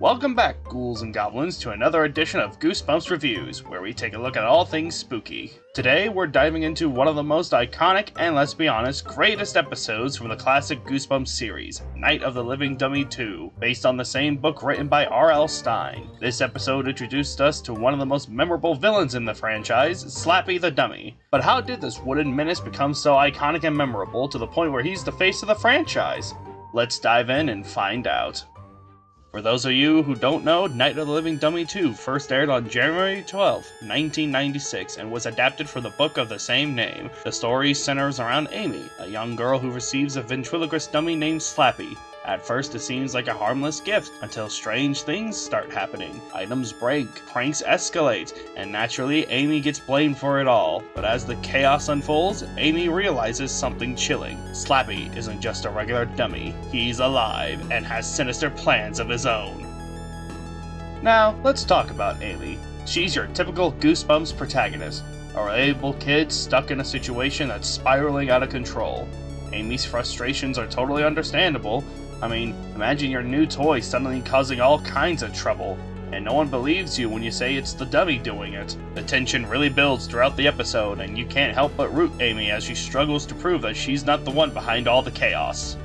Welcome back, ghouls and goblins, to another edition of Goosebumps Reviews, where we take a look at all things spooky. Today, we're diving into one of the most iconic and, let's be honest, greatest episodes from the classic Goosebumps series, Night of the Living Dummy 2, based on the same book written by R.L. Stine. This episode introduced us to one of the most memorable villains in the franchise, Slappy the Dummy. But how did this wooden menace become so iconic and memorable to the point where he's the face of the franchise? Let's dive in and find out. For those of you who don't know, Night of the Living Dummy 2 first aired on January 12, 1996, and was adapted from the book of the same name. The story centers around Amy, a young girl who receives a ventriloquist dummy named Slappy. At first, it seems like a harmless gift, until strange things start happening. Items break, pranks escalate, and naturally, Amy gets blamed for it all. But as the chaos unfolds, Amy realizes something chilling. Slappy isn't just a regular dummy, he's alive, and has sinister plans of his own. Now, let's talk about Amy. She's your typical Goosebumps protagonist, a relatable kid stuck in a situation that's spiraling out of control. Amy's frustrations are totally understandable. I mean, imagine your new toy suddenly causing all kinds of trouble, and no one believes you when you say it's the dummy doing it. The tension really builds throughout the episode, and you can't help but root Amy as she struggles to prove that she's not the one behind all the chaos.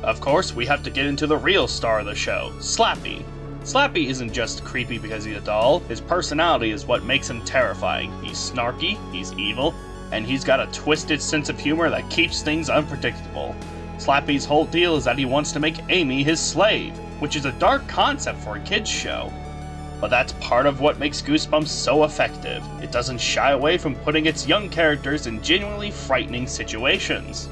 Of course, we have to get into the real star of the show, Slappy. Slappy isn't just creepy because he's a doll, his personality is what makes him terrifying. He's snarky, he's evil, and he's got a twisted sense of humor that keeps things unpredictable. Slappy's whole deal is that he wants to make Amy his slave, which is a dark concept for a kid's show. But that's part of what makes Goosebumps so effective. It doesn't shy away from putting its young characters in genuinely frightening situations.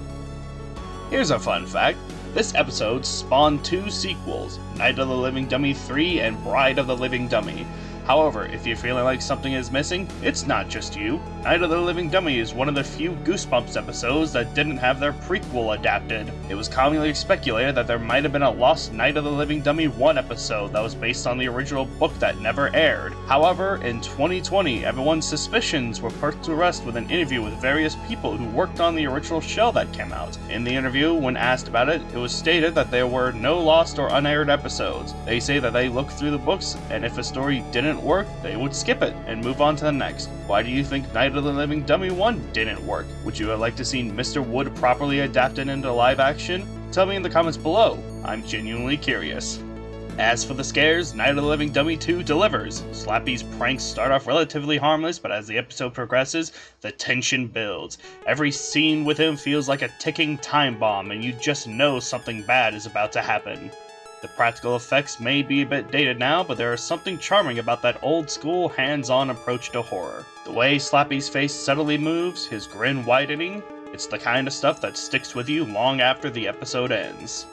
Here's a fun fact. This episode spawned 2 sequels, Night of the Living Dummy 3 and Bride of the Living Dummy. However, if you're feeling like something is missing, it's not just you. Night of the Living Dummy is one of the few Goosebumps episodes that didn't have their prequel adapted. It was commonly speculated that there might have been a lost Night of the Living Dummy 1 episode that was based on the original book that never aired. However, in 2020, everyone's suspicions were put to rest with an interview with various people who worked on the original show that came out. In the interview, when asked about it, it was stated that there were no lost or unaired episodes. They say that they looked through the books, and if a story didn't work, they would skip it and move on to the next. Why do you think Night of the Living Dummy 1 didn't work? Would you have liked to see Mr. Wood properly adapted into live action? Tell me in the comments below. I'm genuinely curious. As for the scares, Night of the Living Dummy 2 delivers. Slappy's pranks start off relatively harmless, but as the episode progresses, the tension builds. Every scene with him feels like a ticking time bomb, and you just know something bad is about to happen. The practical effects may be a bit dated now, but there is something charming about that old-school, hands-on approach to horror. The way Slappy's face subtly moves, his grin widening, it's the kind of stuff that sticks with you long after the episode ends.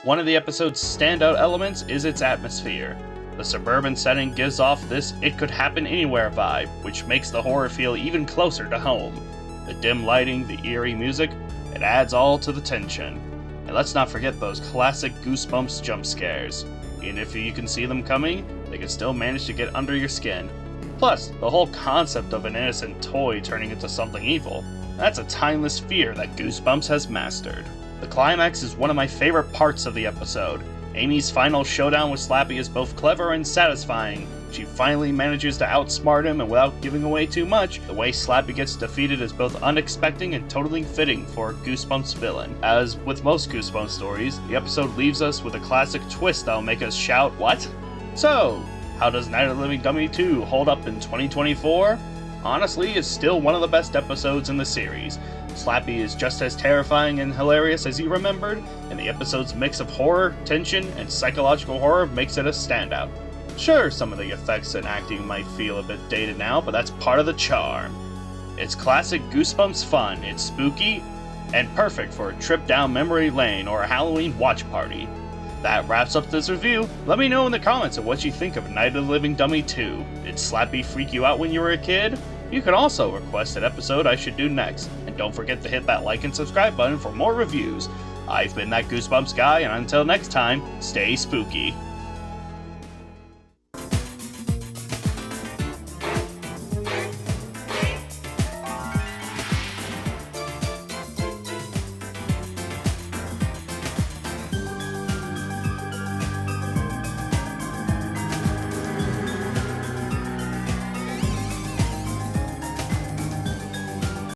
One of the episode's standout elements is its atmosphere. The suburban setting gives off this it-could-happen-anywhere vibe, which makes the horror feel even closer to home. The dim lighting, the eerie music, it adds all to the tension. And let's not forget those classic Goosebumps jump scares. Even if you can see them coming, they can still manage to get under your skin. Plus, the whole concept of an innocent toy turning into something evil, that's a timeless fear that Goosebumps has mastered. The climax is one of my favorite parts of the episode. Amy's final showdown with Slappy is both clever and satisfying. She finally manages to outsmart him, and without giving away too much, the way Slappy gets defeated is both unexpected and totally fitting for a Goosebumps villain. As with most Goosebumps stories, the episode leaves us with a classic twist that'll make us shout, "What?" So, how does Night of the Living Dummy 2 hold up in 2024? Honestly, it's still one of the best episodes in the series. Slappy is just as terrifying and hilarious as you remembered, and the episode's mix of horror, tension, and psychological horror makes it a standout. Sure, some of the effects and acting might feel a bit dated now, but that's part of the charm. It's classic Goosebumps fun, it's spooky, and perfect for a trip down memory lane or a Halloween watch party. That wraps up this review. Let me know in the comments of what you think of Night of the Living Dummy 2. Did Slappy freak you out when you were a kid? You can also request an episode I should do next, and don't forget to hit that like and subscribe button for more reviews. I've been that Goosebumps guy, and until next time, stay spooky.